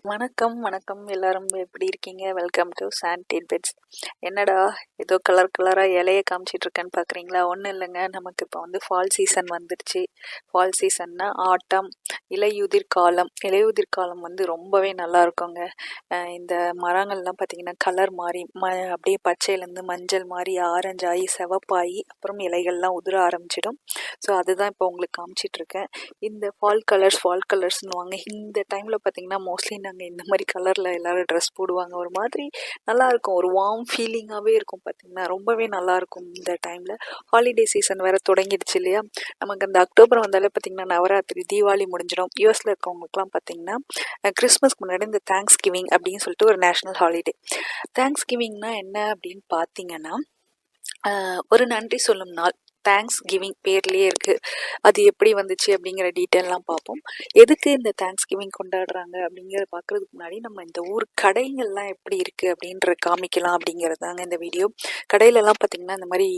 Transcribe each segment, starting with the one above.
வணக்கம் வணக்கம் எல்லாரும் எப்படி இருக்கீங்க? Welcome to sand titbits. என்னடா ஏதோ கலர் கலராக இலைய காமிச்சிட்டு இருக்கேன்னு பார்க்குறீங்களா? ஒன்றும் இல்லைங்க, நமக்கு இப்போ வந்து ஃபால் சீசன் வந்துடுச்சு. ஃபால் சீசன்னா ஆட்டம், இலையுதிர் காலம். இலையுதிர் காலம் வந்து ரொம்பவே நல்லா இருக்குங்க. இந்த மரங்கள்லாம் பார்த்திங்கன்னா கலர் மாறி அப்படியே பச்சையிலேருந்து மஞ்சள் மாறி ஆரஞ்சாகி சிவப்பாகி அப்புறம் இலைகள்லாம் உதிர ஆரம்பிச்சிடும். ஸோ அதுதான் இப்போ உங்களுக்கு காமிச்சிட்ருக்கேன். இந்த ஃபால் கலர்ஸ்னுவாங்க. இந்த டைமில் பார்த்திங்கன்னா மோஸ்ட்லி நாங்கள் இந்த மாதிரி கலரில் எல்லோரும் ட்ரெஸ் போடுவாங்க. ஒரு மாதிரி நல்லாயிருக்கும், ஒரு வார்ம் ஃபீலிங்காகவே இருக்கும். பார்த்திங்கன்னா ரொம்பவே நல்லாயிருக்கும். இந்த டைமில் ஹாலிடே சீசன் வேறு தொடங்கிடுச்சு இல்லையா? நமக்கு அந்த அக்டோபர் வந்தாலே பார்த்திங்கன்னா நவராத்திரி, தீபாவளி முடிஞ்சிடும். யூஎஸில் இருக்கவங்களுக்குலாம் பார்த்திங்கன்னா கிறிஸ்மஸ்க்கு முன்னாடி இந்த தேங்க்ஸ் கிவிங் அப்படின்னு சொல்லிட்டு ஒரு நேஷ்னல் ஹாலிடே. தேங்க்ஸ் கிவிங்னா என்ன அப்படின்னு பார்த்தீங்கன்னா ஒரு நன்றி சொல்லும் நாள். தேங்க்ஸ் கிவிங் பேர்லேயே இருக்குது. அது எப்படி வந்துச்சு அப்படிங்கிற டீட்டெயிலெலாம் பார்ப்போம். எதுக்கு இந்த தேங்க்ஸ் கிவிங் கொண்டாடுறாங்க அப்படிங்கிறத பார்க்குறதுக்கு முன்னாடி நம்ம இந்த ஊர் கடைகள்லாம் எப்படி இருக்குது அப்படின்ற காமிக்கலாம் அப்படிங்கிறது தாங்க இந்த வீடியோ. கடையிலலாம் பார்த்திங்கன்னா இந்த மாதிரி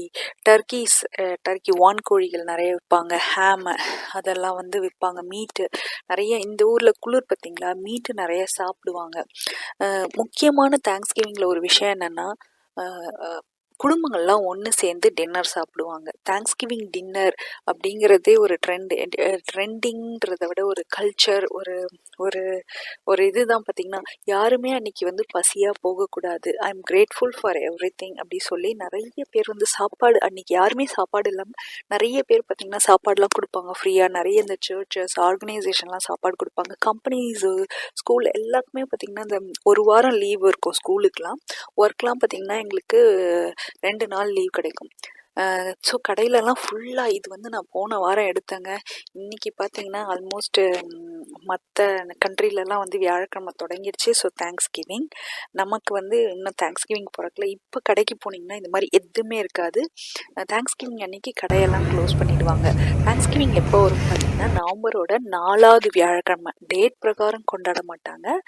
டர்க்கி வான்கோழிகள் நிறைய விற்பாங்க. ஹேமு அதெல்லாம் வந்து விற்பாங்க. மீட்டு நிறைய, இந்த ஊரில் குளிர் பார்த்திங்களா, மீட்டு நிறைய சாப்பிடுவாங்க. முக்கியமான தேங்க்ஸ் கிவிங்கில் ஒரு விஷயம் என்னென்னா குடும்பங்கள்லாம் ஒன்று சேர்ந்து டின்னர் சாப்பிடுவாங்க. தேங்க்ஸ் கிவிங் டின்னர் அப்படிங்கிறதே ஒரு ட்ரெண்டிங்கிறத விட ஒரு கல்ச்சர், ஒரு ஒரு ஒரு இதுதான். பார்த்திங்கன்னா யாருமே அன்றைக்கி வந்து பசியாக போகக்கூடாது. I am grateful for every thing அப்படி சொல்லி நிறைய பேர் வந்து சாப்பாடு, அன்றைக்கி யாருமே சாப்பாடு இல்லாமல் நிறைய பேர் பார்த்திங்கன்னா சாப்பாடுலாம் கொடுப்பாங்க ஃப்ரீயாக. நிறைய இந்த சர்ச்சஸ், ஆர்கனைசேஷன்லாம் சாப்பாடு கொடுப்பாங்க. கம்பெனிஸு, ஸ்கூல் எல்லாருக்குமே பார்த்திங்கன்னா இந்த ஒரு வாரம் லீவ் இருக்கும். ஸ்கூலுக்கெலாம் ஒர்க்லாம் பார்த்திங்கன்னா எங்களுக்கு 2 நாள் லீவ் கிடைக்கும். ஸோ கடையிலலாம் ஃபுல்லாக, இது வந்து நான் போன வாரம் எடுத்தேங்க. இன்றைக்கி பார்த்தீங்கன்னா ஆல்மோஸ்ட்டு மற்ற கண்ட்ரிலலாம் வந்து வியாழக்கிழமை தொடங்கிடுச்சு. So thanks giving. நமக்கு வந்து இன்னும் தேங்க்ஸ் கிவிங் பிறக்கல. இப்போ கடைக்கு போனீங்கன்னா இந்த மாதிரி எதுவுமே இருக்காது. தேங்க்ஸ் கிவிங் அன்றைக்கி கடையெல்லாம் க்ளோஸ் பண்ணிவிடுவாங்க. தேங்க்ஸ் கிவிங் எப்போ வரும் பார்த்தீங்கன்னா நவம்பரோட 4வது வியாழக்கிழமை. டேட் பிரகாரம் கொண்டாட மாட்டாங்க.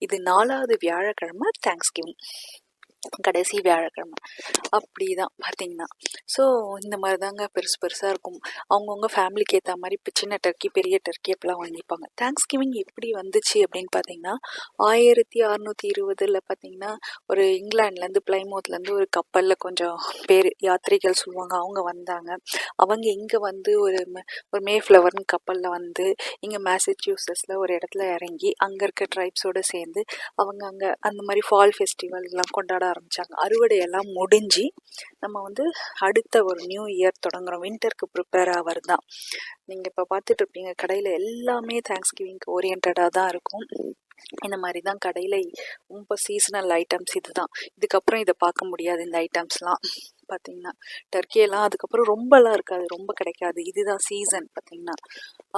இது 4வது வியாழக்கிழமை தேங்க்ஸ் கிவிங், கடைசி வியாழக்கிழமை. அப்படி தான் பார்த்தீங்கன்னா. ஸோ இந்த மாதிரி தாங்க பெருசாக இருக்கும். அவங்கவுங்க ஃபேமிலிக்கு ஏற்ற மாதிரி இப்போ சின்ன டர்க்கி, பெரிய டர்க்கி அப்பெல்லாம் வாங்கிப்பாங்க. தேங்க்ஸ் கிவிங் எப்படி வந்துச்சு அப்படின்னு பார்த்தீங்கன்னா 1620 பார்த்தீங்கன்னா ஒரு இங்கிலாந்துலேருந்து, பிளைமவுத்லேருந்து ஒரு கப்பலில் கொஞ்சம் பேர் யாத்திரிகள் சொல்லுவாங்க, அவங்க வந்தாங்க. அவங்க இங்கே வந்து ஒரு மேஃப்ளவர்னு கப்பலில் வந்து இங்கே மேசச்சூசஸில் ஒரு இடத்துல இறங்கி அங்கே இருக்க ட்ரைப்ஸோடு சேர்ந்து அவங்க அங்கே அந்த மாதிரி ஃபால் ஃபெஸ்டிவல்லாம் கொண்டாட ஆரம்பித்தாங்க. அறுவடையெல்லாம் முடிஞ்சு நம்ம வந்து அடுத்த ஒரு நியூ இயர் தொடங்குறோம். வின்டருக்கு ப்ரிப்பேர் ஆகிறது தான். நீங்கள் இப்போ பார்த்துட்டு இருப்பீங்க கடையில் எல்லாமே தேங்க்ஸ் கிவிங்க்கு ஓரியன்டாக தான் இருக்கும். இந்த மாதிரி தான் கடையில் ரொம்ப சீசனல் ஐட்டம்ஸ் இது தான். இதுக்கப்புறம் இதை பார்க்க முடியாது. இந்த ஐட்டம்ஸ்லாம் பார்த்திங்கன்னா டர்க்கியெல்லாம் அதுக்கப்புறம் ரொம்பலாம் இருக்காது, ரொம்ப கிடைக்காது. இதுதான் சீசன் பார்த்திங்கன்னா.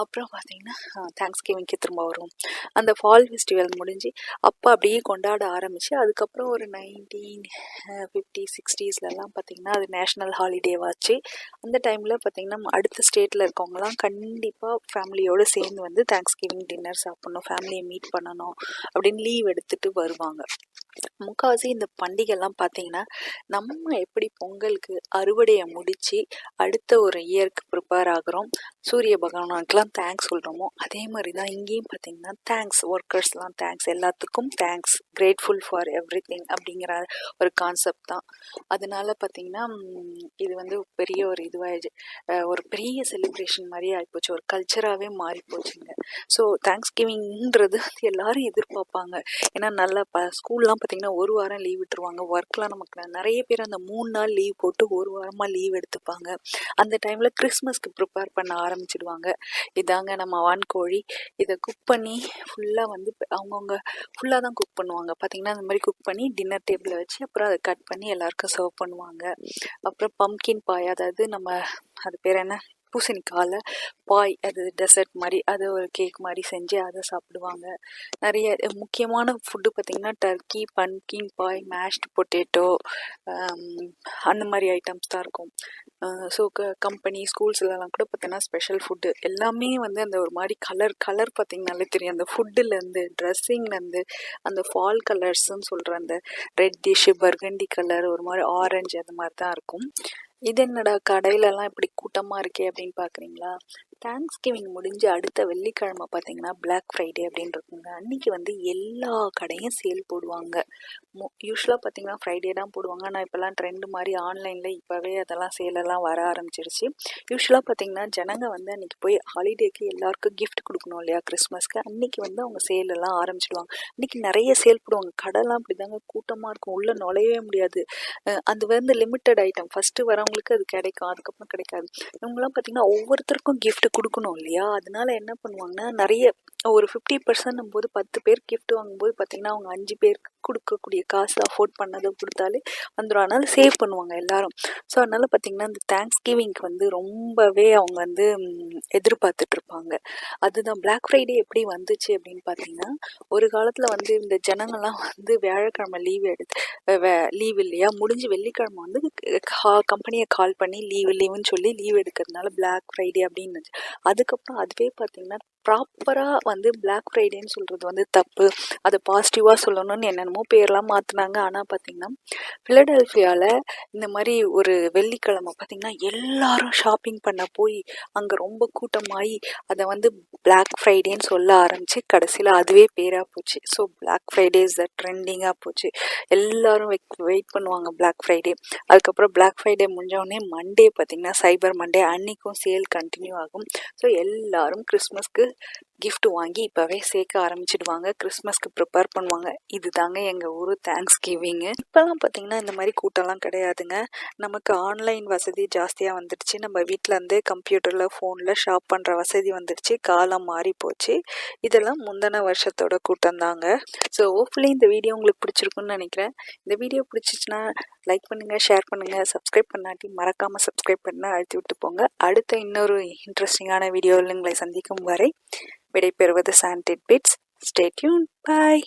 அப்புறம் பார்த்திங்கன்னா தேங்க்ஸ் கிவிங்க்கு திரும்ப வரும். அந்த ஃபால் ஃபெஸ்டிவல் முடிஞ்சு அப்போ அப்படியே கொண்டாட ஆரம்பித்து அதுக்கப்புறம் ஒரு 1950s 60sலாம் பார்த்திங்கன்னா அது நேஷ்னல் ஹாலிடேவாச்சு. அந்த டைமில் பார்த்திங்கன்னா அடுத்த ஸ்டேட்டில் இருக்கவங்கலாம் கண்டிப்பாக ஃபேமிலியோடு சேர்ந்து வந்து தேங்க்ஸ் கிவிங் டின்னர் சாப்பிட்ணும், ஃபேமிலியை மீட் பண்ணணும் அப்படின்னு லீவ் எடுத்துகிட்டு வருவாங்க. முக்கால்வாசி இந்த பண்டிகைலாம் பார்த்திங்கன்னா நம்ம எப்படி பொங்கலுக்கு அறுவடையை முடித்து அடுத்த ஒரு இயருக்கு ப்ரிப்பேர் ஆகிறோம், சூரிய பகவானுக்கெலாம் தேங்க்ஸ் சொல்கிறோமோ, அதே மாதிரி தான் இங்கேயும் பார்த்திங்கன்னா தேங்க்ஸ், ஒர்க்கர்ஸ்லாம் தேங்க்ஸ், எல்லாத்துக்கும் thanks, grateful for every thing அப்படிங்கிற ஒரு கான்செப்ட் தான். அதனால பார்த்திங்கன்னா இது வந்து பெரிய ஒரு இதுவாகிடுச்சு, ஒரு பெரிய செலிப்ரேஷன் மாதிரி ஆகிப்போச்சு, ஒரு கல்ச்சராகவே மாறிப்போச்சுங்க. ஸோ தேங்க்ஸ் கிவிங்ன்றது எல்லாரும் எதிர்பார்ப்பாங்க. ஏன்னா நல்லா ஸ்கூல்லாம் பார்த்திங்கன்னா ஒரு வாரம் லீவ் விட்டுருவாங்க. ஒர்க்லாம் நமக்கு நிறைய பேர் அந்த 3 நாள் லீவ் போட்டு ஒரு வாரமாக லீவ் எடுத்துப்பாங்க. அந்த டைமில் கிறிஸ்மஸ்க்கு ப்ரிப்பேர் பண்ண ஆரம்பிச்சிடுவாங்க. இதாங்க நம்ம வான்கோழி. இதை குக் பண்ணி ஃபுல்லாக வந்து அவங்கவுங்க ஃபுல்லாக தான் குக் பண்ணுவாங்க. பார்த்திங்கன்னா அந்த மாதிரி குக் பண்ணி டின்னர் டேபிளில் வச்சு அப்புறம் அதை கட் பண்ணி எல்லாருக்கும் சர்வ் பண்ணுவாங்க. அப்புறம் பம்கின் பாய், அதாவது நம்ம அது பேர் என்ன, பூசணிக்காயில் பாய், அது டெசர்ட் மாதிரி, அதை ஒரு கேக் மாதிரி செஞ்சு அதை சாப்பிடுவாங்க. நிறைய முக்கியமான ஃபுட்டு பார்த்திங்கன்னா டர்க்கி, பம்கின் பாய், மேஷ்டு பொட்டேட்டோ, அந்த மாதிரி ஐட்டம்ஸ் தான் இருக்கும். ஸோ கம்பெனி ஸ்கூல்ஸ்லலாம் கூட பார்த்தீங்கன்னா ஸ்பெஷல் ஃபுட்டு எல்லாமே வந்து அந்த ஒரு மாதிரி கலர் பார்த்திங்கனாலே தெரியும். அந்த ஃபுட்டுலேருந்து, ட்ரெஸ்ஸிங்லேருந்து, அந்த ஃபால் கலர்ஸ்ன்னு சொல்கிற அந்த ரெட்டிஷு, பர்கண்டி கலர், ஒரு மாதிரி ஆரஞ்சு, அந்த மாதிரி தான் இருக்கும். இது என்னடா கடையிலலாம் இப்படி கூட்டமாக இருக்கே அப்படின்னு பார்க்குறீங்களா? தேங்க்ஸ் கிவிங் முடிஞ்சு அடுத்த வெள்ளிக்கிழமை பார்த்தீங்கன்னா Black ஃப்ரைடே அப்படின்னு இருக்குங்க. அன்னைக்கு வந்து எல்லா கடையும் சேல் போடுவாங்க. யூஸ்வலாக பார்த்தீங்கன்னா ஃப்ரைடே தான் போடுவாங்க. ஆனால் இப்போல்லாம் ட்ரெண்டு மாதிரி ஆன்லைனில் இப்போவே அதெல்லாம் சேலெல்லாம் வர ஆரம்பிச்சிருச்சு. யூஸ்வலாக பார்த்தீங்கன்னா ஜனங்க வந்து அன்றைக்கி போய் ஹாலிடேக்கு எல்லாருக்கும் கிஃப்ட் கொடுக்கணும் இல்லையா, கிறிஸ்மஸ்க்கு. அன்றைக்கி வந்து அவங்க சேலெல்லாம் ஆரம்பிச்சிடுவாங்க. அன்றைக்கி நிறைய சேல் போடுவாங்க. கடைலாம் அப்படி தாங்க கூட்டமாக இருக்கும், உள்ளே நுழையவே முடியாது. அது வந்து லிமிட்டட் ஐட்டம். ஃபஸ்ட்டு வரவங்களுக்கு அது கிடைக்கும், அதுக்கப்புறம் கிடைக்காது. இவங்கெல்லாம் பார்த்தீங்கன்னா ஒவ்வொருத்தருக்கும் gift கொடுக்கணும் இல்லையா, அதனால என்ன பண்ணுவாங்கன்னா நிறைய ஒரு 50% போது 10 பேர் gift வாங்கும்போது பார்த்தீங்கன்னா அவங்க 5 பேருக்கு கொடுக்கக்கூடிய காசு அஃபோர்ட் பண்ணதை கொடுத்தாலே வந்துடும். அதனால சேவ் பண்ணுவாங்க எல்லாரும். ஸோ அதனால பார்த்தீங்கன்னா இந்த தேங்க்ஸ் கிவிங்க்கு வந்து ரொம்பவே அவங்க வந்து எதிர்பார்த்துட்டு இருப்பாங்க. அதுதான் Black ஃப்ரைடே எப்படி வந்துச்சு அப்படின்னு பார்த்தீங்கன்னா, ஒரு காலத்தில் வந்து இந்த ஜனங்கள்லாம் வந்து வியாழக்கிழமை லீவ் இல்லையா, முடிஞ்சு வெள்ளிக்கிழமை வந்து கம்பெனியை கால் பண்ணி லீவுன்னு சொல்லி லீவ் எடுக்கிறதுனால Black ஃப்ரைடே அப்படின்னு. அதுக்கப்புறம் அதுவே பார்த்தீங்கன்னா ப்ராப்பராக வந்து Black ஃப்ரைடேன்னு சொல்கிறது வந்து தப்பு, அதை பாசிட்டிவாக சொல்லணும்னு என்னென்னமோ பேர்லாம் மாற்றினாங்க. ஆனால் பார்த்தீங்கன்னா ஃபிலடெல்ஃபியாவில் இந்த மாதிரி ஒரு வெள்ளிக்கிழமை பார்த்தீங்கன்னா எல்லாரும் ஷாப்பிங் பண்ண போய் அங்கே ரொம்ப கூட்டமாகி அதை வந்து Black ஃப்ரைடேன்னு சொல்ல ஆரம்பித்து கடைசியில் அதுவே பேராக போச்சு. So Black Friday is the ட்ரெண்டிங்காக போச்சு. எல்லாரும் வெயிட் பண்ணுவாங்க Black ஃப்ரைடே. அதுக்கப்புறம் Black ஃப்ரைடே முடிஞ்சோடனே மண்டே பார்த்திங்கன்னா சைபர் மண்டே, அன்றைக்கும் சேல் கண்டினியூ ஆகும். ஸோ எல்லாரும் கிறிஸ்மஸ்க்கு gift வாங்கி இப்போவே சேர்க்க ஆரம்பிச்சிடுவாங்க, கிறிஸ்மஸ்க்கு ப்ரிப்பேர் பண்ணுவாங்க. இது தாங்க எங்கள் ஊர் தேங்க்ஸ் கிவிங்கு. இப்போல்லாம் பார்த்திங்கன்னா இந்த மாதிரி கூட்டம்லாம் கிடையாதுங்க. நமக்கு ஆன்லைன் வசதி ஜாஸ்தியாக வந்துடுச்சு. நம்ம வீட்டில் இருந்தே கம்ப்யூட்டரில் ஃபோனில் ஷாப் பண்ணுற வசதி வந்துடுச்சு. காலம் மாறி போச்சு. இதெல்லாம் முந்தின வருஷத்தோட கூட்டம் தாங்க. ஸோ ஹோப்ஃபுல்லி இந்த வீடியோ உங்களுக்கு பிடிச்சிருக்குன்னு நினைக்கிறேன். இந்த வீடியோ பிடிச்சிச்சின்னா லைக் பண்ணுங்கள், ஷேர் பண்ணுங்கள். சப்ஸ்கிரைப் பண்ணாட்டி மறக்காமல் சப்ஸ்கிரைப் பண்ண அழுத்தி விட்டு போங்க. அடுத்த இன்னொரு இன்ட்ரெஸ்டிங்கான வீடியோவில் உங்களை சந்திக்கும் வரை விடைபெறுவது சாண்டிட் பிட்ஸ். Stay tuned. பாய்.